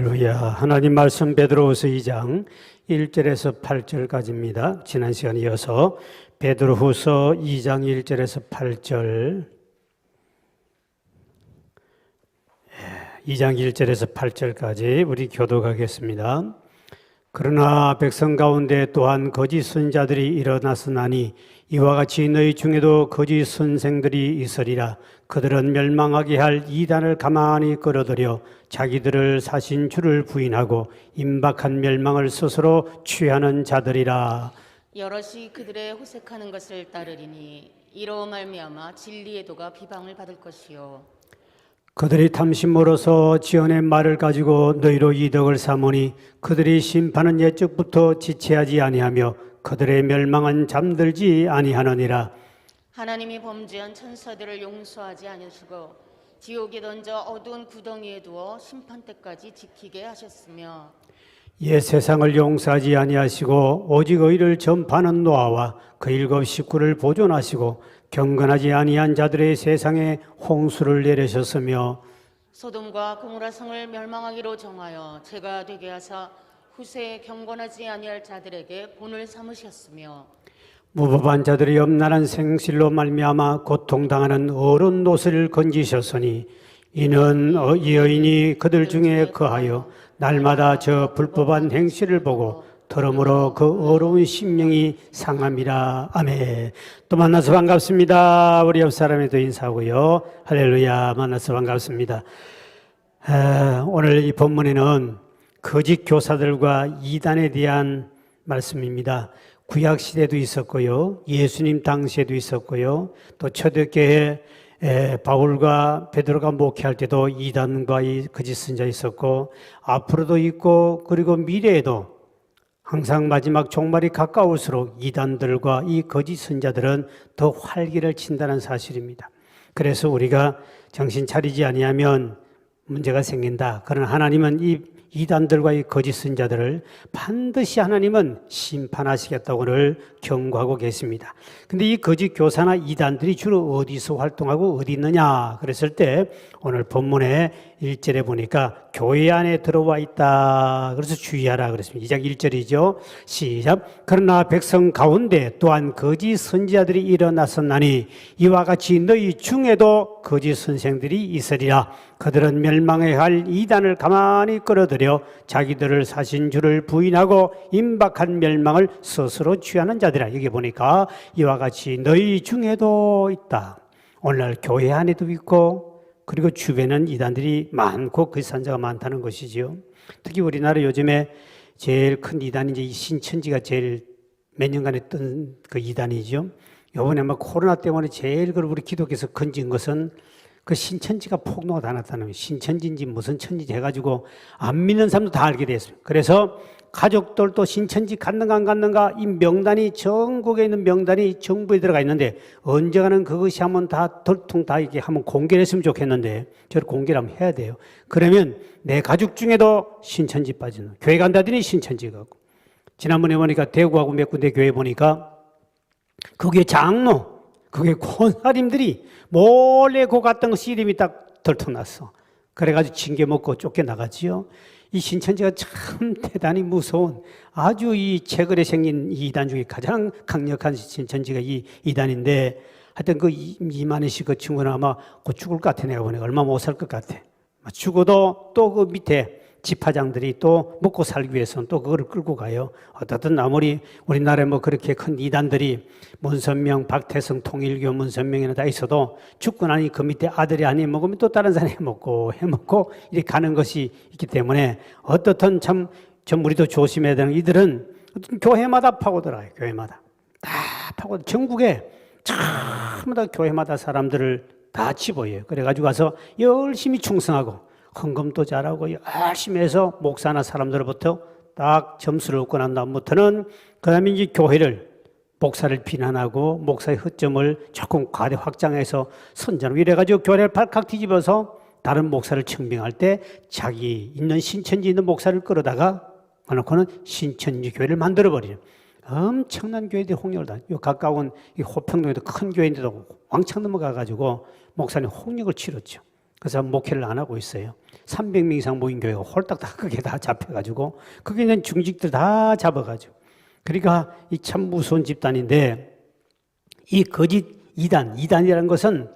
할렐루야. 하나님 말씀 베드로후서 2장 1절에서 8절까지입니다. 지난 시간에 이어서 베드로후서 2장 1절에서 8절 2장 1절에서 8절까지 우리 교독하겠습니다. 그러나 백성 가운데 또한 거짓 선자들이 일어났으나니 이와 같이 너희 중에도 거짓 선생들이 있으리라. 그들은 멸망하게 할 이단을 가만히 끌어들여 자기들을 사신 주를 부인하고 임박한 멸망을 스스로 취하는 자들이라. 여럿이 그들의 호색하는 것을 따르리니 이로 말미암아 진리의 도가 비방을 받을 것이요 그들이 탐심으로서 지언의 말을 가지고 너희로 이득을 삼으니 그들이 심판은 옛적부터 지체하지 아니하며 그들의 멸망은 잠들지 아니하느니라. 하나님이 범죄한 천사들을 용서하지 아니하시고 지옥에 던져 어두운 구덩이에 두어 심판 때까지 지키게 하셨으며 옛 세상을 용서하지 아니하시고 오직 의를 전파하는 노아와 그 일곱 식구를 보존하시고 경건하지 아니한 자들의 세상에 홍수를 내리셨으며 소돔과 고모라 성을 멸망하기로 정하여 죄가 되게 하사 후세에 경건하지 아니할 자들에게 본을 삼으셨으며 무법한 자들이 엄란한 생실로 말미암아 고통당하는 어른 노스를 건지셨으니 이는 이 여인이 그들 중에 거하여 날마다 저 불법한 행실을 보고 그러므로 그 어려운 심령이 상함이라. 아멘. 또 만나서 반갑습니다. 우리 옆 사람에도 인사하고요. 할렐루야. 만나서 반갑습니다. 오늘 이 본문에는 거짓 교사들과 이단에 대한 말씀입니다. 구약 시대도 있었고요, 예수님 당시에도 있었고요, 또 초대교회 바울과 베드로가 목회할 때도 이단과 이 거짓 선자 있었고 앞으로도 있고 그리고 미래에도 항상 마지막 종말이 가까울수록 이단들과 이 거짓 선자들은 더 활기를 친다는 사실입니다. 그래서 우리가 정신 차리지 아니하면 문제가 생긴다. 그러나 하나님은 이 이단들과 이 거짓 선자들을 반드시 하나님은 심판하시겠다고 오늘 경고하고 계십니다. 근데 이 거짓 교사나 이단들이 주로 어디서 활동하고 어디 있느냐 그랬을 때 오늘 본문의 1절에 보니까 교회 안에 들어와 있다. 그래서 주의하라 그랬습니다. 2장 1절이죠. 시작. 그러나 백성 가운데 또한 거짓 선지자들이 일어났었나니 이와 같이 너희 중에도 거짓 선생들이 있으리라. 그들은 멸망해야 할 이단을 가만히 끌어들여 자기들을 사신 주를 부인하고 임박한 멸망을 스스로 취하는 자들이라. 여기 보니까 이와 같이 너희 중에도 있다. 오늘날 교회 안에도 있고 그리고 주변에는 이단들이 많고 그 선자가 많다는 것이지요. 특히 우리나라 요즘에 제일 큰 이단이 이제 신천지가 제일 몇 년간에 뜬 그 이단이죠. 이번에 아마 코로나 때문에 제일 우리 기독교에서 건진 것은 그 신천지가 폭로가 다 났다는 거예요. 신천지인지 무슨 천지인지 해가지고 안 믿는 사람도 다 알게 됐어요. 그래서 가족들도 신천지 갔는가 안 갔는가 이 명단이 전국에 있는 명단이 정부에 들어가 있는데 언젠가는 그것이 한번 다 돌통 다 이게 한번 공개를 했으면 좋겠는데 저를 공개를 한번 해야 돼요. 그러면 내 가족 중에도 신천지 빠지는 교회 간다더니 신천지 가고 지난번에 보니까 대구하고 몇 군데 교회 보니까 거기에 장로 그게 권사님들이 몰래 고 갔던 거 씨름이 딱 들통났어. 그래가지고 징계 먹고 쫓겨나가지요. 이 신천지가 참 대단히 무서운 아주 이 최근에 생긴 이단 중에 가장 강력한 신천지가 이 이단인데 하여튼 그 이만희 씨 그 친구는 아마 곧 죽을 것 같아. 내가 보니까 얼마 못 살 것 같아. 죽어도 또 그 밑에 지파장들이 또 먹고 살기 위해서는 또 그거를 끌고 가요. 어떻든 아무리 우리나라에 뭐 그렇게 큰 이단들이 문선명, 박태성, 통일교, 문선명이나 다 있어도 죽고 나니 그 밑에 아들이 아니 먹으면 또 다른 사람이 해먹고 이렇게 가는 것이 있기 때문에 어떻든 참 우리도 조심해야 되는 이들은 교회마다 파고들어요. 교회마다 다 파고 전국에 전부 다 교회마다 사람들을 다 집어요. 그래가지고 가서 열심히 충성하고 헌금도 잘하고 열심히 해서 목사나 사람들로부터 딱 점수를 얻고 난 다음부터는 그 다음에 이제 교회를 목사를 비난하고 목사의 허점을 조금 과대 확장해서 선전하고 이래가지고 교회를 발칵 뒤집어서 다른 목사를 증명할 때 자기 있는 신천지 있는 목사를 끌어다가 놓고는 신천지 교회를 만들어버리는 엄청난 교회들이 홍역을 다. 요 가까운 이 호평동에도 큰 교회인데도 왕창 넘어가가지고 목사님 홍역을 치렀죠. 그래서 목회를 안 하고 있어요. 300명 이상 모인 교회가 홀딱 다 그게 다 잡혀가지고 거기 있는 중직들 다 잡아가지고 그러니까 이 참 무서운 집단인데 이 거짓 이단이라는 것은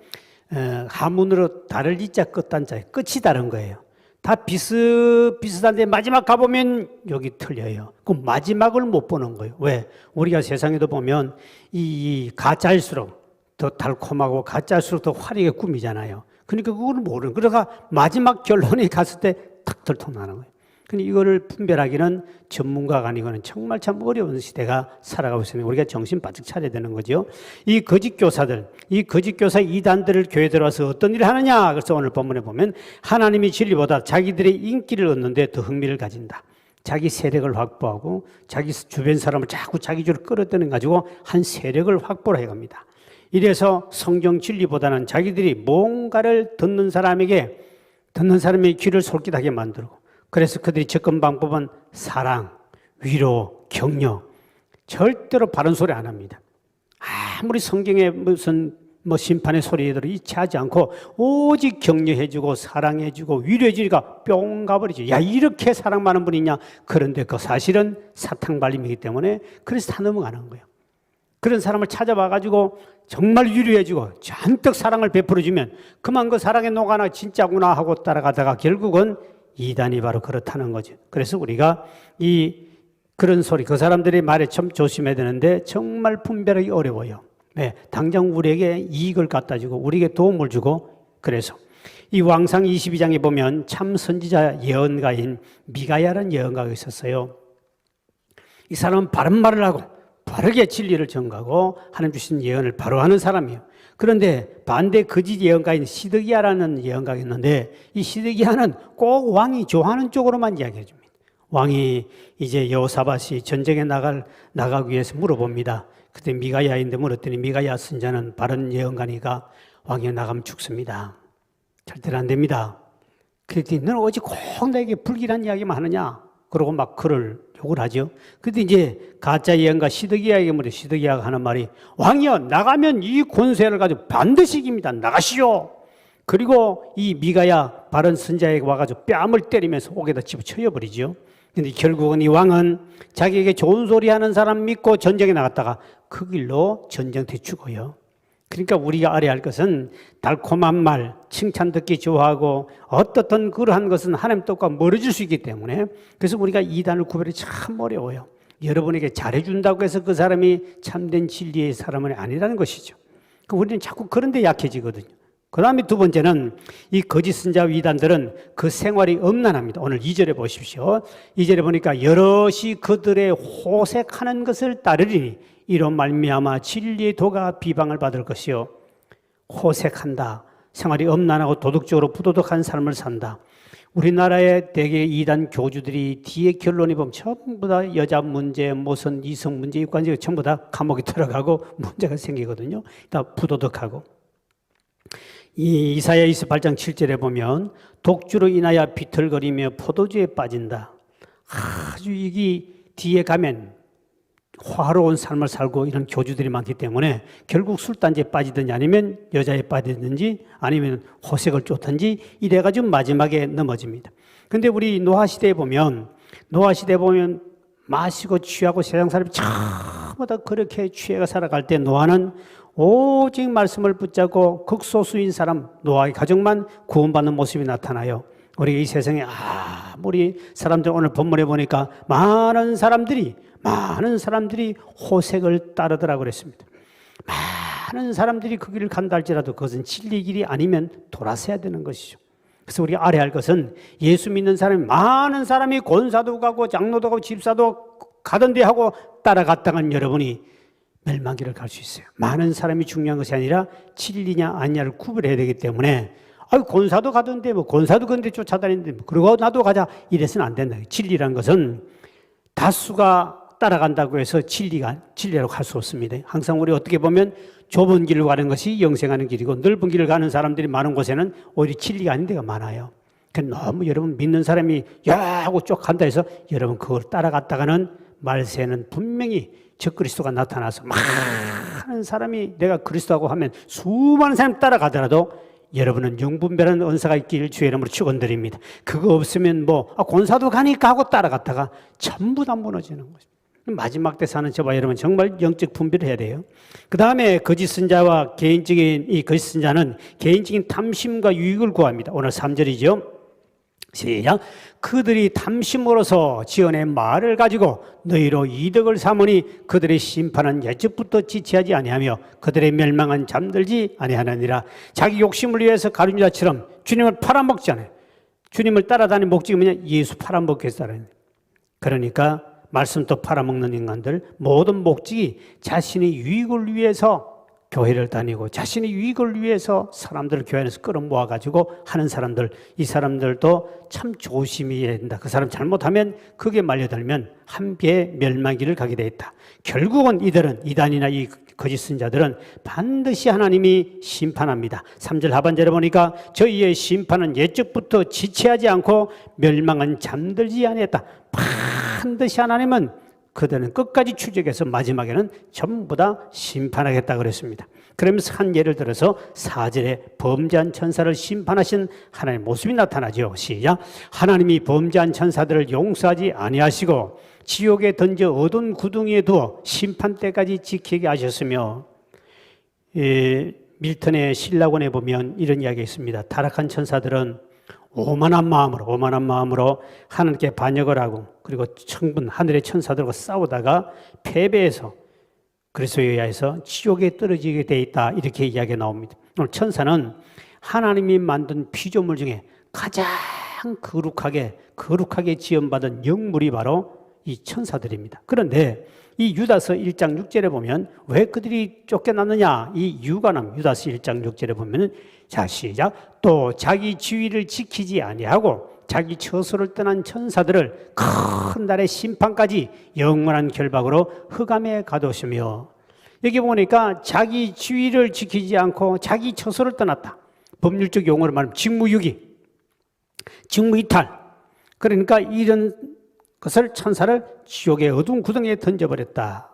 한문으로 다를 이자 끝단자에 끝이 다른 거예요. 다 비슷비슷한데 마지막 가보면 여기 틀려요. 그럼 마지막을 못 보는 거예요. 왜? 우리가 세상에도 보면 이 가짜일수록 더 달콤하고 가짜일수록 더 화려하게 꾸미잖아요. 그러니까 그걸 모르는. 그러다가 마지막 결론에 갔을 때 탁 들통나는 거예요. 근데 이거를 분별하기는 전문가가 아니고는 정말 참 어려운 시대가 살아가고 있습니다. 우리가 정신 바짝 차려야 되는 거죠. 이 거짓 교사들, 이 거짓 교사 이단들을 교회에 들어와서 어떤 일을 하느냐? 그래서 오늘 본문에 보면 하나님이 진리보다 자기들의 인기를 얻는데 더 흥미를 가진다. 자기 세력을 확보하고 자기 주변 사람을 자꾸 자기 줄을 끌어들여 가지고 한 세력을 확보를 해갑니다. 이래서 성경 진리보다는 자기들이 뭔가를 듣는 사람의 귀를 솔깃하게 만들고 그래서 그들이 접근 방법은 사랑, 위로, 격려. 절대로 바른 소리 안 합니다. 아무리 성경에 무슨 심판의 소리들을 이치하지 않고 오직 격려해주고 사랑해주고 위로해주니까 뿅 가버리죠. 야, 이렇게 사랑 많은 분이냐? 그런데 그 사실은 사탕 발림이기 때문에 그래서 다 넘어가는 거예요. 그런 사람을 찾아봐가지고 정말 위로해주고 잔뜩 사랑을 베풀어주면 그만 그 사랑의 노가나 진짜구나 하고 따라가다가 결국은 이단이 바로 그렇다는 거죠. 그래서 우리가 그런 소리, 그 사람들의 말에 참 조심해야 되는데 정말 분별하기 어려워요. 네, 당장 우리에게 이익을 갖다 주고 우리에게 도움을 주고 그래서 이 왕상 22장에 보면 참 선지자 예언가인 미가야라는 예언가가 있었어요. 이 사람은 바른 말을 하고 바르게 진리를 전가하고 하나님 주신 예언을 바로 하는 사람이에요. 그런데 반대 거짓 예언가인 시드기야라는 예언가가 있는데 이 시드기야는 꼭 왕이 좋아하는 쪽으로만 이야기해 줍니다. 왕이 이제 여호사밧이 전쟁에 나가기 위해서 물어봅니다. 그때 미가야인데 물었더니 미가야 선자는 바른 예언가니까 왕이 나가면 죽습니다. 절대로 안 됩니다. 그랬더니 너는 어찌 꼭 나에게 불길한 이야기만 하느냐? 그러고 막 그를 욕을 하죠. 근데 이제 가짜 예언가 시드기야에게 물어 시드기야가 하는 말이 왕이여 나가면 이 권세를 가지고 반드시 이깁니다. 나가시오. 그리고 이 미가야 바른 선자에게 와가지고 뺨을 때리면서 옥에다 집어쳐버리죠. 근데 결국은 이 왕은 자기에게 좋은 소리 하는 사람 믿고 전쟁에 나갔다가 그 길로 전쟁터에 죽어요. 그러니까 우리가 알아야 할 것은 달콤한 말, 칭찬 듣기 좋아하고 어떻든 그러한 것은 하나님 뜻과 멀어질 수 있기 때문에 그래서 우리가 이단을 구별이 참 어려워요. 여러분에게 잘해준다고 해서 그 사람이 참된 진리의 사람은 아니라는 것이죠. 우리는 자꾸 그런 데 약해지거든요. 그 다음에 두 번째는 이 거짓 선자 이단들은 그 생활이 엄난합니다. 오늘 2절에 보십시오. 2절에 보니까 여럿이 그들의 호색하는 것을 따르리니 이로 말미암아 진리의 도가 비방을 받을 것이요. 호색한다. 생활이 엄난하고 도덕적으로 부도덕한 삶을 산다. 우리나라의 대개 이단 교주들이 뒤에 결론이 보면 전부 다 여자 문제, 무슨 이성 문제, 육관제 전부 다 감옥에 들어가고 문제가 생기거든요. 다 부도덕하고. 이 이사야 28장 7절에 보면 독주로 인하여 비틀거리며 포도주에 빠진다. 아주 이게 뒤에 가면 화로운 삶을 살고 이런 교주들이 많기 때문에 결국 술단지에 빠지든지 아니면 여자에 빠지든지 아니면 호색을 쫓든지 이래가지고 마지막에 넘어집니다. 근데 우리 노아시대에 보면 마시고 취하고 세상 사람이 전부 다 그렇게 취해가 살아갈 때 노아는 오직 말씀을 붙잡고 극소수인 사람 노아의 가정만 구원받는 모습이 나타나요. 우리 이 세상에 우리 사람들 오늘 본문에 보니까 많은 사람들이 호색을 따르더라고 그랬습니다. 많은 사람들이 그 길을 간다 할지라도 그것은 진리 길이 아니면 돌아서야 되는 것이죠. 그래서 우리가 알아야 할 것은 예수 믿는 사람이 많은 사람이 권사도 가고 장로도 가고 집사도 가던데 하고 따라갔다간 여러분이 멸망길을 갈 수 있어요. 많은 사람이 중요한 것이 아니라 진리냐 아니냐를 구별해야 되기 때문에 권사도 가던데 권사도 그런데 쫓아다니는데 그러고 나도 가자 이래서는 안 된다. 진리란 것은 다수가 따라간다고 해서 진리라고 할 수 없습니다. 항상 우리 어떻게 보면 좁은 길을 가는 것이 영생하는 길이고 넓은 길을 가는 사람들이 많은 곳에는 오히려 진리가 아닌 데가 많아요. 그러니까 너무 여러분 믿는 사람이 야하고 쭉 간다 해서 여러분 그걸 따라갔다가는 말세는 분명히 적그리스도가 나타나서 많은 사람이 내가 그리스도하고 하면 수많은 사람이 따라가더라도 여러분은 영분별한 은사가 있기를 주의 이름으로 축원드립니다. 그거 없으면 권사도 가니까 하고 따라갔다가 전부 다 무너지는 거죠. 마지막 때 사는 저와 여러분 정말 영적 분별을 해야 돼요. 그 다음에 거짓 선자와 이 거짓 선자는 개인적인 탐심과 유익을 구합니다. 오늘 3절이죠. 시작. 그들이 탐심으로서 지어낸 말을 가지고 너희로 이득을 삼으니 그들의 심판은 예적부터 지체하지 아니하며 그들의 멸망은 잠들지 아니하느니라. 자기 욕심을 위해서 가룟 유다처럼 주님을 팔아먹잖아요. 주님을 따라다니는 목적이 뭐냐? 예수 팔아먹기 위해서 따라다니는. 그러니까 말씀도 팔아먹는 인간들 모든 목적이 자신의 유익을 위해서 교회를 다니고 자신의 유익을 위해서 사람들을 교회 안에서 끌어모아가지고 하는 사람들, 이 사람들도 참 조심해야 된다. 그 사람 잘못하면 그게 말려들면 한배의 멸망기를 가게 돼 있다. 결국은 이들은 이단이나 이 거짓 선자들은 반드시 하나님이 심판합니다. 3절 하반절에 보니까 저희의 심판은 예적부터 지체하지 않고 멸망은 잠들지 아니했다. 반드시 하나님은 그들은 끝까지 추적해서 마지막에는 전부 다 심판하겠다 그랬습니다. 그러면서 한 예를 들어서 4절에 범죄한 천사를 심판하신 하나님의 모습이 나타나죠. 시작. 하나님이 범죄한 천사들을 용서하지 아니하시고 지옥에 던져 어두운 구덩이에 두어 심판 때까지 지키게 하셨으며, 밀턴의 신라권에 보면 이런 이야기가 있습니다. 타락한 천사들은 오만한 마음으로 하나님께 반역을 하고 그리고 천군 하늘의 천사들과 싸우다가 패배해서 그리스도에 의하여서 지옥에 떨어지게 돼 있다, 이렇게 이야기가 나옵니다. 오늘 천사는 하나님이 만든 피조물 중에 가장 거룩하게 지음받은 영물이 바로 이 천사들입니다. 그런데 이 유다서 1장 6절에 보면 왜 그들이 쫓겨났느냐, 이 이유가 나옵니다. 유다서 1장 6절에 보면은, 자 시작. 또 자기 지위를 지키지 아니하고 자기 처소를 떠난 천사들을 큰 날의 심판까지 영원한 결박으로 흑암에 가두시며, 여기 보니까 자기 지위를 지키지 않고 자기 처소를 떠났다. 법률적 용어로 말하면 직무유기, 직무이탈. 그러니까 이런 것을 천사를 지옥의 어두운 구덩이에 던져버렸다.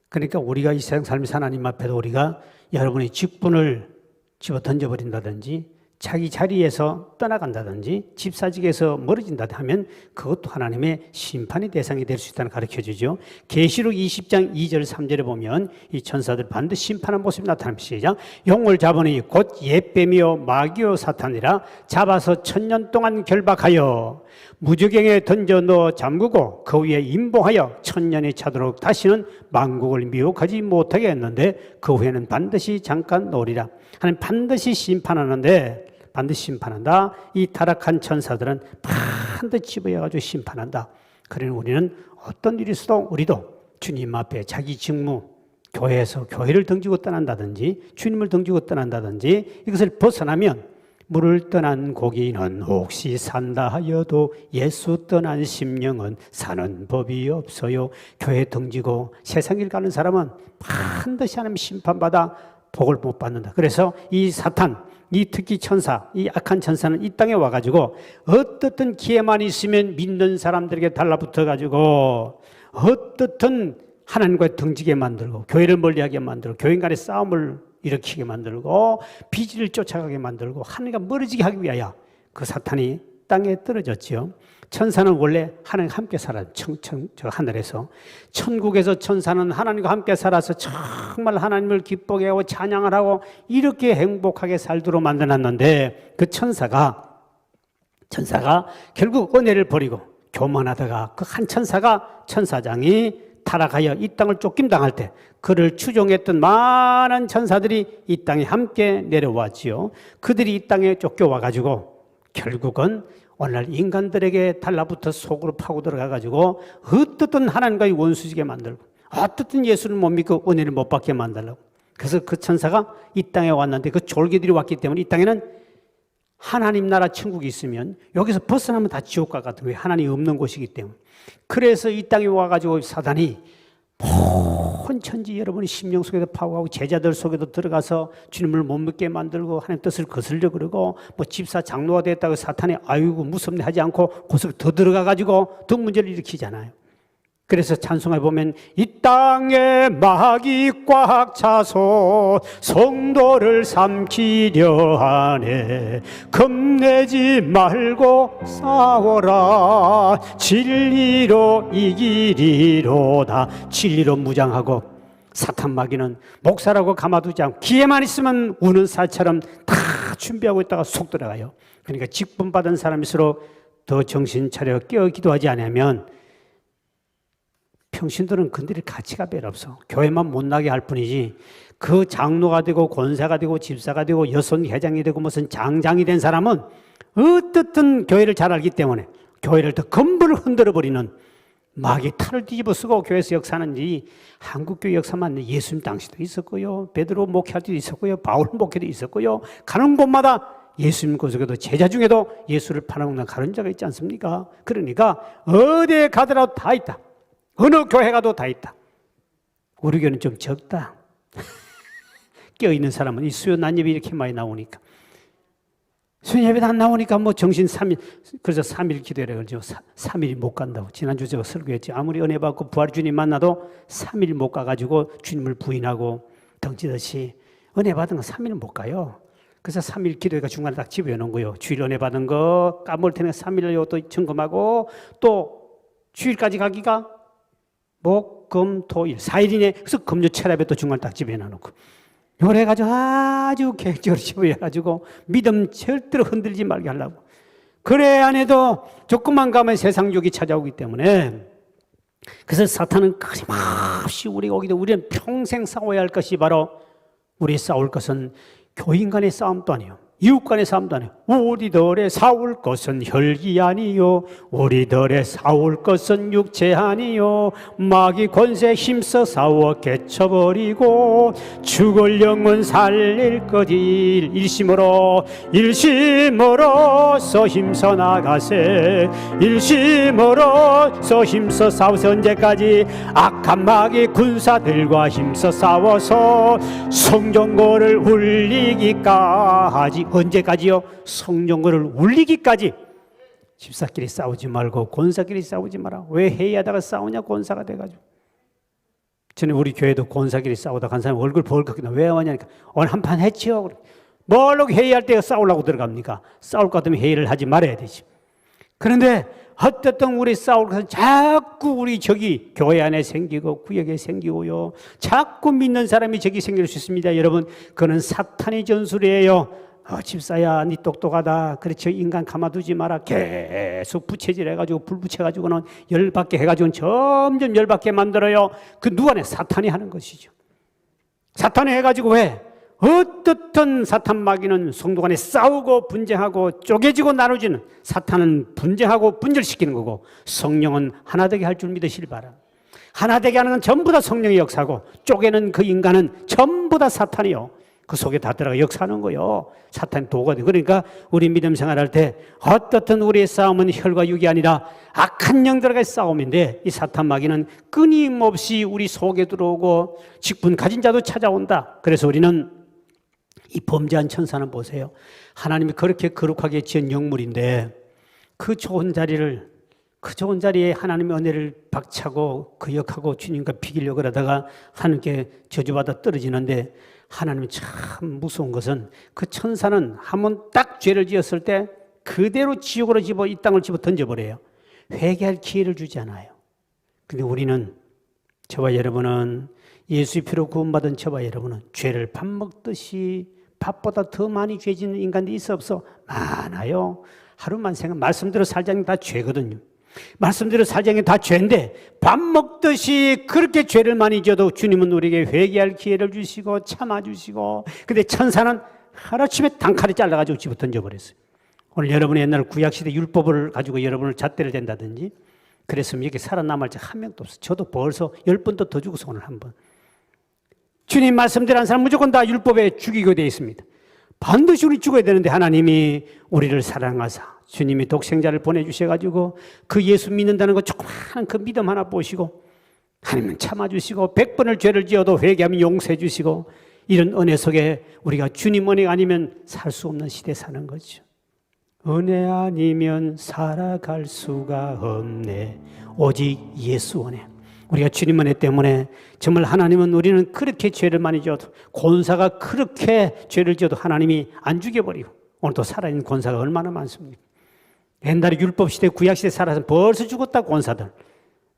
그러니까 우리가 이 세상 살면서 하나님 앞에도 우리가 여러분의 직분을 집어 던져버린다든지 자기 자리에서 떠나간다든지 집사직에서 멀어진다 하면 그것도 하나님의 심판의 대상이 될 수 있다는 가르쳐주죠. 계시록 20장 2절 3절에 보면 이 천사들 반드시 심판한 모습이 나타납니다. 시작. 용을 잡으니 곧 옛뱀이요 마귀요 사탄이라 잡아서 1000년 동안 결박하여 무저갱에 던져 넣어 잠그고 그 위에 임봉하여 1000년이 차도록 다시는 만국을 미혹하지 못하게 했는데 그 후에는 반드시 잠깐 놓으리라. 하나님 반드시 심판하는데, 반드시 심판한다. 이 타락한 천사들은 반드시 집어여가지고 심판한다. 그러니 우리는 어떤 일이 있어도 우리도 주님 앞에 자기 직무, 교회에서 교회를 등지고 떠난다든지 주님을 등지고 떠난다든지 이것을 벗어나면, 물을 떠난 고기는 혹시 산다 하여도 예수 떠난 심령은 사는 법이 없어요. 교회 등지고 세상을 가는 사람은 반드시 하나님 심판받아 복을 못 받는다. 그래서 이 사탄, 이 특히 천사, 이 악한 천사는 이 땅에 와가지고 어떻든 기회만 있으면 믿는 사람들에게 달라붙어가지고 어떻든 하나님과 등지게 만들고 교회를 멀리하게 만들고 교인 간의 싸움을 일으키게 만들고 비질을 쫓아가게 만들고 하나님과 멀어지게 하기 위하여 그 사탄이 땅에 떨어졌죠. 천사는 원래 하나님과 함께 살아요. 저 하늘에서. 천국에서 천사는 하나님과 함께 살아서 정말 하나님을 기쁘게 하고 찬양을 하고 이렇게 행복하게 살도록 만들어놨는데, 그 천사가 결국 은혜를 버리고 교만하다가 그 한 천사장이 타락하여 이 땅을 쫓김당할 때 그를 추종했던 많은 천사들이 이 땅에 함께 내려왔지요. 그들이 이 땅에 쫓겨와가지고 결국은 오늘날 인간들에게 달라붙어 속으로 파고 들어가가지고 어떻든 하나님과의 원수지게 만들고 어떻든 예수를 못 믿고 은혜를 못 받게 만들려고. 그래서 그 천사가 이 땅에 왔는데 그 졸개들이 왔기 때문에 이 땅에는 하나님 나라 천국이 있으면 여기서 벗어나면 다 지옥과 같은 거예요. 하나님이 없는 곳이기 때문에. 그래서 이 땅에 와가지고 사단이 온 천지 여러분의 심령 속에도 파고가고 제자들 속에도 들어가서 주님을 못 믿게 만들고 하나님 뜻을 거슬려 그러고 집사 장로가 됐다고 사탄이 아이고 무섭네 하지 않고 곳으로 더 들어가가지고 더 문제를 일으키잖아요. 그래서 찬송에 보면 이 땅에 막이 꽉 차서 성도를 삼키려 하네. 겁내지 말고 싸워라. 진리로 이기리로다. 진리로 무장하고 사탄 마귀는 목사라고 가마두지 않고 기회만 있으면 우는 사처럼 다 준비하고 있다가 속 들어가요. 그러니까 직분받은 사람일수록 더 정신 차려 깨어 기도하지 않으면 평신도는 건드릴 가치가 별로 없어. 교회만 못나게 할 뿐이지 그 장로가 되고 권사가 되고 집사가 되고 여선 회장이 되고 무슨 장장이 된 사람은 어떻든 교회를 잘 알기 때문에 교회를 더 건물을 흔들어 버리는 마귀 탈을 뒤집어 쓰고 교회에서 역사하는지 한국교회 역사만 예수님 당시도 있었고요. 베드로 목회할 때도 있었고요. 바울 목회도 있었고요. 가는 곳마다 예수님 곳에도 제자 중에도 예수를 팔아먹는 가른 자가 있지 않습니까? 그러니까 어디에 가더라도 다 있다. 어느 교회 가도 다 있다. 우리 교회는 좀 적다. 깨어있는 사람은 이 수요 난예배 이렇게 많이 나오니까. 수요 예배도 안 나오니까 뭐 정신 3일, 그래서 3일 기도해라 그러죠. 3일이 못 간다고. 지난주 제가 설교했지. 아무리 은혜 받고 부활 주님 만나도 3일 못 가가지고 주님을 부인하고 덩치듯이 은혜 받은 거 3일 못 가요. 그래서 3일 기도회가 중간에 딱 집어넣은 거고요. 주일 은혜 받은 거 까먹을 테니까 3일을 또 점검하고 또 주일까지 가기가 목, 금, 토, 일 4일이네. 그래서 금요 철야배 또 중간에 딱 집어넣고 이걸 해가지고 아주 계획적으로 집어해가지고 믿음 절대로 흔들지 말게 하려고. 그래 안 해도 조금만 가면 세상욕이 찾아오기 때문에 그래서 사탄은 끊임없이 우리가 오기도 우리는 평생 싸워야 할 것이 바로 우리 싸울 것은 교인 간의 싸움도 아니요. 이웃 간의 싸움도 아니요. 우리들의 싸울 것은 혈기 아니요. 우리들의 싸울 것은 육체 아니요. 마귀 권세 힘써 싸워 깨쳐버리고 죽을 영혼 살릴 거지. 일심으로서 힘써 나가세. 일심으로서 힘써 싸워서 언제까지 악한 마귀 군사들과 힘써 싸워서 성전고를 울리기까지. 언제까지요? 성령을 울리기까지. 집사끼리 싸우지 말고 권사끼리 싸우지 마라. 왜 회의하다가 싸우냐? 권사가 돼가지고. 전에 우리 교회도 권사끼리 싸우다 간 사람이 얼굴 벌겋게 왜 하냐니까 오늘 한판 했지요. 뭘로 회의할 때 싸우려고 들어갑니까? 싸울 것 같으면 회의를 하지 말아야 되지. 그런데 어쨌든 우리 싸울 것은 자꾸 우리 적이 교회 안에 생기고 구역에 생기고요. 자꾸 믿는 사람이 적이 생길 수 있습니다. 여러분, 그거는 사탄의 전술이에요. 집사야, 니 똑똑하다. 그렇죠. 인간 가만두지 마라. 계속 부채질 해가지고 불 붙여가지고는 열받게 해가지고는 점점 열받게 만들어요. 그 누가 내 사탄이 하는 것이죠. 사탄이 해가지고 왜? 어떻든 사탄 마귀는 성도 간에 싸우고 분쟁하고 쪼개지고 나눠지는, 사탄은 분쟁하고 분절시키는 거고 성령은 하나 되게 할 줄 믿으시길 바랍니다. 하나 되게 하는 건 전부 다 성령의 역사고 쪼개는 그 인간은 전부 다 사탄이요. 그 속에 다 들어가 역사하는 거요. 사탄이 도가 돼. 그러니까 우리 믿음 생활할 때 어떻든 우리의 싸움은 혈과 육이 아니라 악한 영들과의 싸움인데, 이 사탄 마귀는 끊임없이 우리 속에 들어오고 직분 가진 자도 찾아온다. 그래서 우리는 이 범죄한 천사는 보세요. 하나님이 그렇게 거룩하게 지은 영물인데 그 좋은 자리에 하나님의 은혜를 박차고 거역하고 주님과 비기려고 그러다가 하나님께 저주받아 떨어지는데, 하나님이 참 무서운 것은 그 천사는 한번 딱 죄를 지었을 때 그대로 지옥으로 이 땅을 집어 던져버려요. 회개할 기회를 주지 않아요. 근데 우리는, 저와 여러분은, 예수의 피로 구원받은 저와 여러분은 죄를 밥 먹듯이 밥보다 더 많이 죄 짓는 인간들이 있어 없어? 많아요. 하루만 생각, 말씀대로 살자니 다 죄거든요. 말씀대로 살자니 다 죄인데 밥 먹듯이 그렇게 죄를 많이 지어도 주님은 우리에게 회개할 기회를 주시고 참아주시고, 근데 천사는 하루아침에 단칼에 잘라가지고 집어 던져버렸어요. 오늘 여러분의 옛날 구약시대 율법을 가지고 여러분을 잣대를 댄다든지 그랬으면 이렇게 살아남을 자 한 명도 없어. 저도 벌써 10번도 더 죽어서 오늘 한 번. 주님 말씀대로 한 사람 무조건 다 율법에 죽이게 되어 있습니다. 반드시 우리 죽어야 되는데 하나님이 우리를 사랑하사 주님이 독생자를 보내주셔가지고 그 예수 믿는다는 거 조그마한 그 믿음 하나 보시고 하나님은 참아주시고 100번을 죄를 지어도 회개하면 용서해 주시고, 이런 은혜 속에 우리가 주님 은혜 아니면 살 수 없는 시대에 사는 거죠. 은혜 아니면 살아갈 수가 없네. 오직 예수 은혜. 우리가 주님 은혜 때문에 정말 하나님은 우리는 그렇게 죄를 많이 지어도 권사가 그렇게 죄를 지어도 하나님이 안 죽여버리고 오늘도 살아있는 권사가 얼마나 많습니까? 옛날에 율법시대 구약시대 살아서 벌써 죽었다 권사들.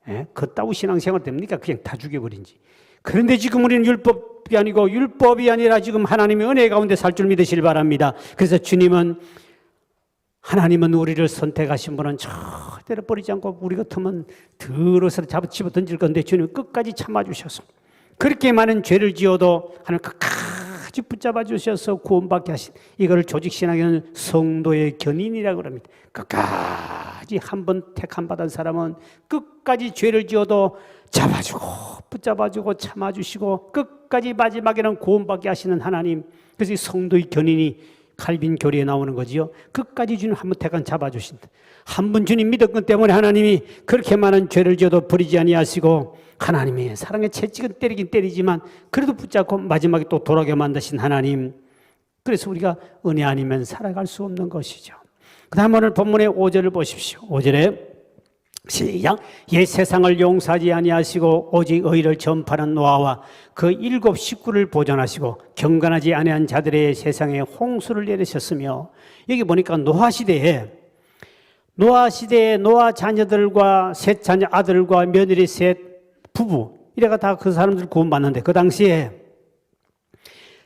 예? 그따위 신앙생활 됩니까? 그냥 다 죽여버린지. 그런데 지금 우리는 율법이 아니고 율법이 아니라 지금 하나님의 은혜 가운데 살 줄 믿으시길 바랍니다. 그래서 하나님은 우리를 선택하신 분은 절대로 버리지 않고 우리 같으면 들어서 집어 던질 건데 주님은 끝까지 참아주셔서 그렇게 많은 죄를 지어도 하나님 끝까지 붙잡아 주셔서 구원받게 하신 이거를 조직신학에는 성도의 견인이라고 합니다. 끝까지 한 번 택함 받은 사람은 끝까지 죄를 지어도 잡아주고 붙잡아주고 참아주시고 끝까지 마지막에는 구원받게 하시는 하나님. 그래서 이 성도의 견인이 칼빈 교리에 나오는 거지요. 끝까지 주님 한 번 택한 잡아주신다. 한 번 주님 믿었기 때문에 하나님이 그렇게 많은 죄를 지어도 버리지 아니하시고 하나님이 사랑의 채찍은 때리긴 때리지만 그래도 붙잡고 마지막에 또 돌아오게 만드신 하나님. 그래서 우리가 은혜 아니면 살아갈 수 없는 것이죠. 그 다음 오늘 본문의 5절을 보십시오. 5절에 시작. 옛 세상을 용서하지 아니하시고 오직 의를 전파하는 노아와 그 7 식구를 보존하시고 경건하지 아니한 자들의 세상에 홍수를 내리셨으며 여기 보니까 노아 시대에 노아 자녀들과 셋 자녀 아들과 며느리 셋 부부 이래가 다 그 사람들 구원받는데 그 당시에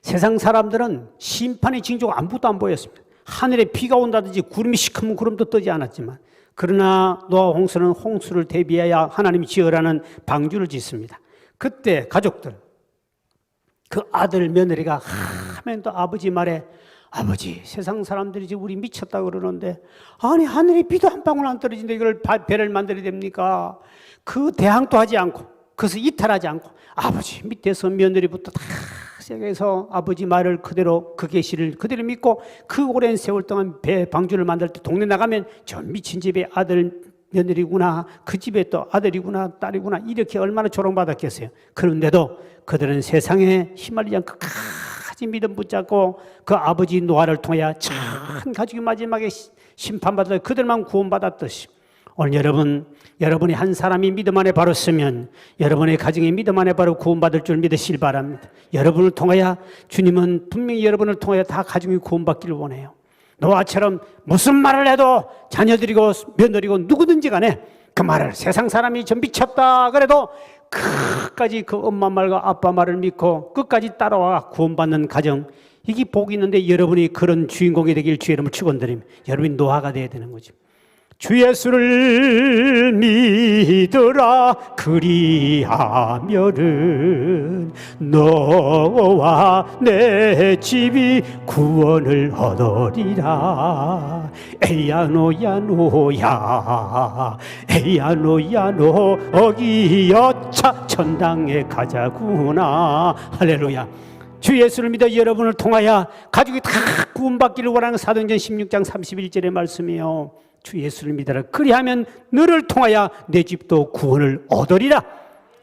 세상 사람들은 심판의 징조가 아무것도 안 보였습니다. 하늘에 비가 온다든지 구름이 시커먼 구름도 뜨지 않았지만 그러나 노아 홍수는 홍수를 대비하여 하나님이 지으라는 방주를 짓습니다. 그때 가족들 그 아들 며느리가 하면 또 아버지 말에 아버지 세상 사람들이 이제 우리 미쳤다 그러는데 아니 하늘에 비도 한 방울 안 떨어지는데 이걸 배를 만들어야 됩니까? 그 대항도 하지 않고 그래서 이탈하지 않고 아버지 밑에서 며느리부터 다 세계에서 아버지 말을 그대로 그 계시를 그대로 믿고 그 오랜 세월 동안 방주를 만들 때 동네 나가면 저 미친 집의 아들 며느리구나 그 집에 또 아들이구나 딸이구나 이렇게 얼마나 조롱받았겠어요. 그런데도 그들은 세상에 휘말리지 않고 끝까지 믿음 붙잡고 그 아버지 노아를 통하여 참 가족이 마지막에 심판받아 그들만 구원받았듯이 오늘 여러분이 한 사람이 믿음 안에 바로 서면 여러분의 가정이 믿음 안에 바로 구원받을 줄 믿으시길 바랍니다. 여러분을 통하여 주님은 분명히 여러분을 통하여 다 가정이 구원받기를 원해요. 노아처럼 무슨 말을 해도 자녀들이고 며느리고 누구든지 간에 그 말을 세상 사람이 좀 미쳤다 그래도 끝까지 그 엄마 말과 아빠 말을 믿고 끝까지 따라와 구원받는 가정 이게 복이 있는데 여러분이 그런 주인공이 되길 주의 이름을 축원드립니다. 여러분이 노아가 돼야 되는 거죠. 주 예수를 믿으라 그리하면은 너와 내 집이 구원을 얻으리라. 에야 노야 노야 에야 노야 노 어기 여차 천당에 가자구나. 할렐루야. 주 예수를 믿어 여러분을 통하여 가족이 다 구원받기를 원하는 사도행전 16장 31절의 말씀이요. 주 예수를 믿어라. 그리하면 너를 통하여 내 집도 구원을 얻으리라.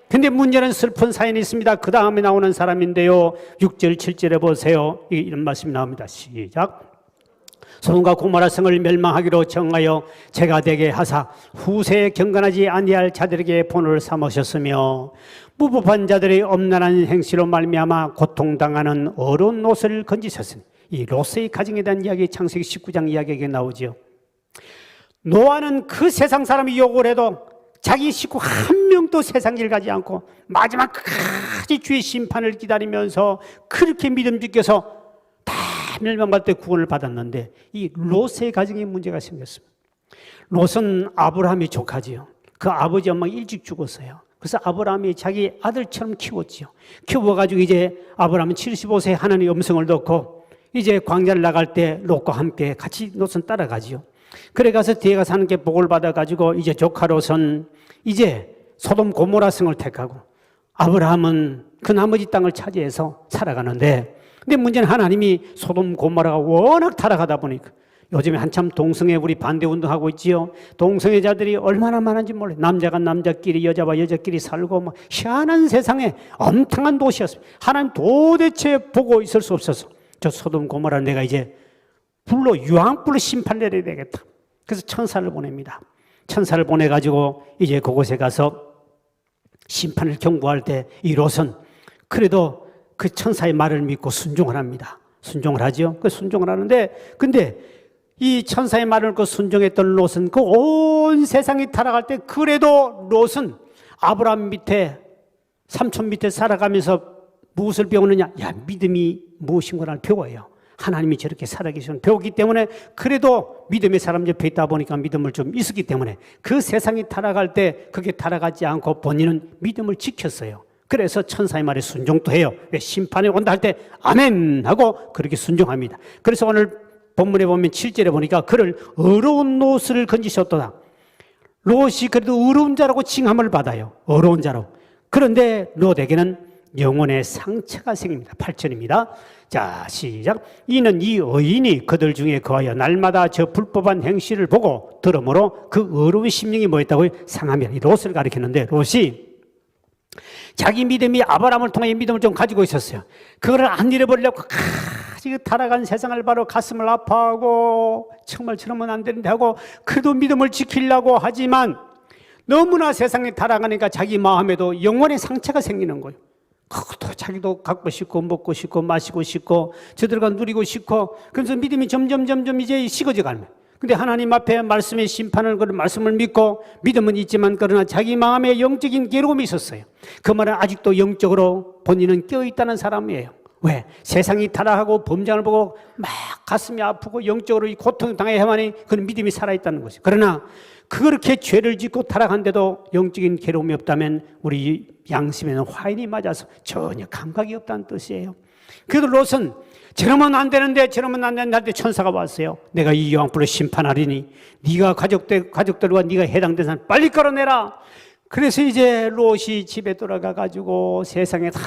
근데 문제는 슬픈 사연이 있습니다. 그 다음에 나오는 사람인데요. 6절 7절에 보세요. 이런 말씀이 나옵니다. 시작. 소돔과 고모라 성을 멸망하기로 정하여 제가 되게 하사 후세에 경건하지 아니할 자들에게 본을 삼으셨으며 무법한 자들의 엄란한 행실로 말미암아 고통당하는 어려운 롯을 건지셨으니 이 롯의 가정에 대한 이야기 창세기 19장 이야기에 나오죠. 노아는 그 세상 사람이 욕을 해도 자기 식구 한 명도 세상 일 가지 않고 마지막 끝까지 주의 심판을 기다리면서 그렇게 믿음 지켜서 다 멸망할 때 구원을 받았는데 이 롯의 가정에 문제가 생겼습니다. 롯은 아브라함이 조카지요. 그 아버지 엄마가 일찍 죽었어요. 그래서 아브라함이 자기 아들처럼 키웠지요. 키워가지고 이제 아브라함은 75세에 하나님의 음성을 듣고 이제 광야를 나갈 때 롯과 함께 같이 롯은 따라가지요. 그래 가서 뒤에 가서 하나님께 복을 받아가지고 이제 조카 롯은 이제 소돔 고모라 성을 택하고 아브라함은 그 나머지 땅을 차지해서 살아가는데 근데 문제는 하나님이 소돔 고모라가 워낙 타락하다 보니까 요즘에 한참 동성애 우리 반대 운동하고 있지요. 동성애자들이 얼마나 많은지 몰라요. 남자가 남자끼리 여자와 여자끼리 살고 뭐 희한한 세상에 엄청난 도시였습니다. 하나님 도대체 보고 있을 수 없어서 저 소돔 고모라 내가 이제 불로 유황불로 심판 내려야 되겠다. 그래서 천사를 보냅니다. 천사를 보내가지고 이제 그곳에 가서 심판을 경고할 때 이 롯은 그래도 그 천사의 말을 믿고 순종을 합니다. 순종을 하죠. 그 순종을 하는데, 근데 이 천사의 말을 듣고 순종했던 롯은 그 온 세상이 타락할 때 그래도 롯은 아브라함 밑에, 삼촌 밑에 살아가면서 무엇을 배우느냐? 야, 믿음이 무엇인가를 배워요. 하나님이 저렇게 살아계시는 배우기 때문에 그래도 믿음의 사람 옆에 있다 보니까 믿음을 좀 있었기 때문에 그 세상이 타락할 때 그게 타락하지 않고 본인은 믿음을 지켰어요. 그래서 천사의 말에 순종도 해요. 왜? 심판이 온다 할 때 아멘 하고 그렇게 순종합니다. 그래서 오늘 본문에 보면 7절에 보니까 그를 어려운 롯을 건지셨도다. 롯이 그래도 어려운 자라고 칭함을 받아요. 어려운 자로. 그런데 롯에게는 영혼의 상처가 생깁니다. 8절입니다. 자, 시작. 이는 이 의인이 그들 중에 거하여 날마다 저 불법한 행실을 보고 들으므로 그 어려운 심령이 뭐였다고요? 상하며. 이 롯을 가리키는데 롯이 자기 믿음이 아브라함을 통해 믿음을 좀 가지고 있었어요. 그거를 안 잃어버리려고 지금 타락한 세상을 바로 가슴을 아파하고 정말 저러면 안 되는데 하고 그래도 믿음을 지키려고 하지만 너무나 세상이 타락하니까 자기 마음에도 영혼의 상처가 생기는 거예요. 그것도 자기도 갖고 싶고 먹고 싶고 마시고 싶고 저들과 누리고 싶고 그래서 믿음이 점점 이제 식어져 가는 거예요. 근데 하나님 앞에 말씀의 심판을 그런 말씀을 믿고 믿음은 있지만 그러나 자기 마음에 영적인 괴로움이 있었어요. 그 말은 아직도 영적으로 본인은 깨어있다는 사람이에요. 왜? 세상이 타락하고 범죄를 보고 막 가슴이 아프고 영적으로 고통을 당해야만이 그런 믿음이 살아있다는 거죠. 그러나 그렇게 죄를 짓고 타락한데도 영적인 괴로움이 없다면 우리 양심에는 화인이 맞아서 전혀 감각이 없다는 뜻이에요. 그래도 롯은 저러면 안 되는데 저러면 안 된다 할 때 천사가 왔어요. 내가 이 영불로 심판하리니 네가 가족들과 네가 해당된 사람 빨리 끌어내라. 그래서 이제 롯이 집에 돌아가 가지고 세상에 다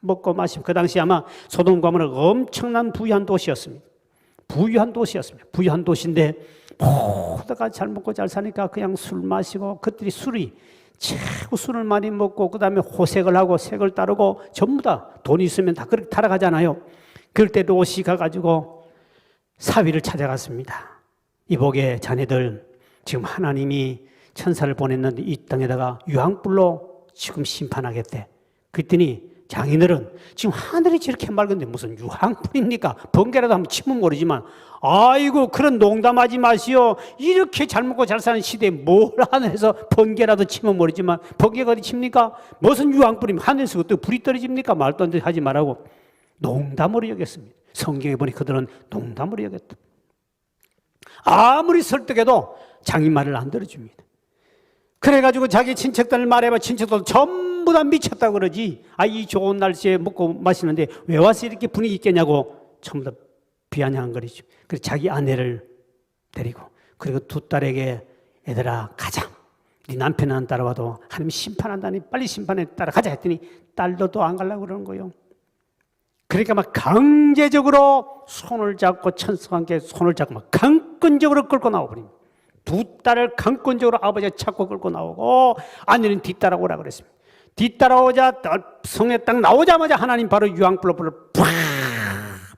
먹고 마시고 그 당시 아마 소돔과 고모라 엄청난 부유한 도시였습니다. 부유한 도시인데 모두가 잘 먹고 잘 사니까 그냥 술 마시고 그들이 술이 최고 술을 많이 먹고 그 다음에 호색을 하고 색을 따르고 전부 다 돈이 있으면 다 그렇게 타락하잖아요. 그럴 때 롯이 가가지고 사위를 찾아갔습니다. 이복의 자네들 지금 하나님이 천사를 보냈는데 이 땅에다가 유황불로 지금 심판하겠대. 그랬더니 장인들은 지금 하늘이 저렇게 맑은데 무슨 유황불입니까? 번개라도 한번 치면 모르지만 아이고 그런 농담하지 마시오. 이렇게 잘 먹고 잘 사는 시대에 뭘 하늘에서 번개라도 치면 모르지만 번개가 어디 칩니까? 무슨 유황불입니까? 하늘에서 어떻게 불이 떨어집니까? 말도 안 되게 하지 말라고 농담으로 여겼습니다. 성경에 보니 그들은 농담으로 여겼다. 아무리 설득해도 장인 말을 안 들어줍니다. 그래가지고 자기 친척들 말해봐 친척들 전부 다 미쳤다고 그러지. 이 좋은 날씨에 먹고 마시는데 왜 와서 이렇게 분위기 있겠냐고 전부 다 비아냥거리죠. 그래서 자기 아내를 데리고 그리고 두 딸에게 얘들아 가자. 네 남편은 안 따라와도 하나님 심판한다니 빨리 심판에 따라가자 했더니 딸도 또 안 가려고 그러는 거예요. 그러니까 막 강제적으로 손을 잡고 천사와 함께 손을 잡고 막 강권적으로 끌고 나와버립니다. 두 딸을 강권적으로 아버지가 찾고 끌고 나오고 아내는 뒤따라오라 그랬습니다. 뒤따라오자 성에 딱 나오자마자 하나님 바로 유황불로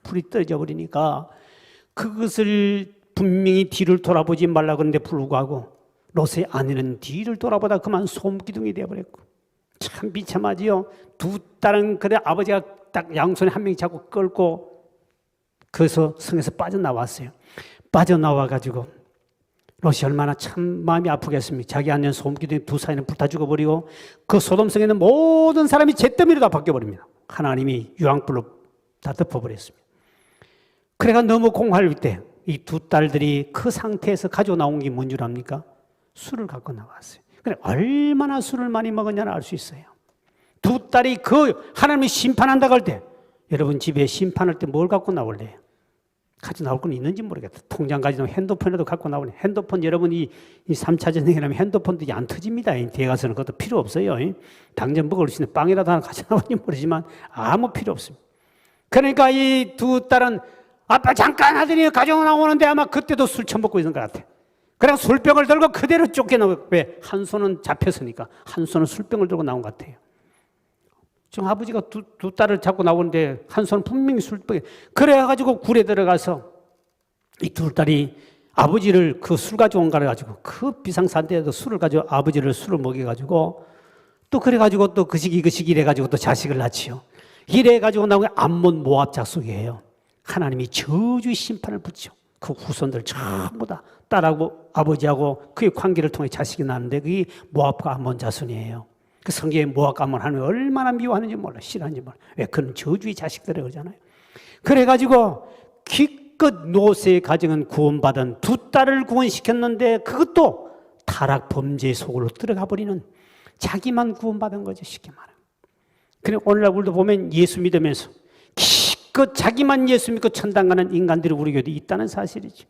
불이 떨어져 버리니까 그것을 분명히 뒤를 돌아보지 말라 그러는데 불구하고 롯의 아내는 뒤를 돌아보다 그만 소음기둥이 되어버렸고 참 비참하지요. 두 딸은 그래 아버지가 딱 양손에 한 명이 잡고 끌고 그래서 성에서 빠져나왔어요. 빠져나와가지고 롯이 얼마나 참 마음이 아프겠습니까? 자기 아내는 소음기둥에 두 사이는 불타 죽어버리고 그 소돔성에는 모든 사람이 잿더미로 다 바뀌어버립니다. 하나님이 유황불로 다 덮어버렸습니다. 그래가 너무 공할 때 이 두 딸들이 그 상태에서 가지고 나온 게 뭔 줄 압니까? 술을 갖고 나왔어요. 그래 얼마나 술을 많이 먹었냐는 알 수 있어요. 두 딸이 그 하나님이 심판한다고 할 때 여러분 집에 심판할 때 뭘 갖고 나올래요? 가지고 나올 건 있는지 모르겠다. 통장 가지고 핸드폰이라도 갖고 나오네. 핸드폰 여러분이 3차 전쟁이라면 핸드폰도 안 터집니다. 뒤에 가서는 그것도 필요 없어요. 당장 먹을 수 있는 빵이라도 하나 가지고 나올지 모르지만 아무 필요 없습니다. 그러니까 이 두 딸은 아빠 잠깐 하더니 가지고 나오는데 아마 그때도 술 처먹고 있는 것 같아. 그래서 술병을 들고 그대로 쫓겨나고 왜? 한 손은 잡혔으니까 한 손은 술병을 들고 나온 것 같아요. 지금 아버지가 두 딸을 잡고 나오는데 한 손은 분명히 술병. 그래가지고 굴에 들어가서 이 두 딸이 아버지를 그 술 가져온 거를 가지고 그 비상사태에도 술을 가지고 아버지를 술을 먹여가지고 또 그래가지고 또 그 시기 이래가지고 또 자식을 낳지요. 이래가지고 나오게 암몬 모압 짝속이에요. 하나님이 저주의 심판을 붙죠. 그 후손들 전부 다 딸하고 아버지하고 그의 관계를 통해 자식이 나는데 그게 모압과 암몬 자손이에요. 그 성경에 모압과 암몬 하나님이 얼마나 미워하는지 몰라, 싫어하는지 몰라. 왜? 그는 저주의 자식들이 그러잖아요. 그래가지고 기껏 노새의 가정은 구원받은 두 딸을 구원시켰는데 그것도 타락 범죄의 속으로 들어가 버리는, 자기만 구원받은 거죠, 쉽게 말하면. 그래 오늘날 우리도 보면 예수 믿으면서 기껏 자기만 예수 믿고 천당 가는 인간들이 우리 교회에 있다는 사실이죠.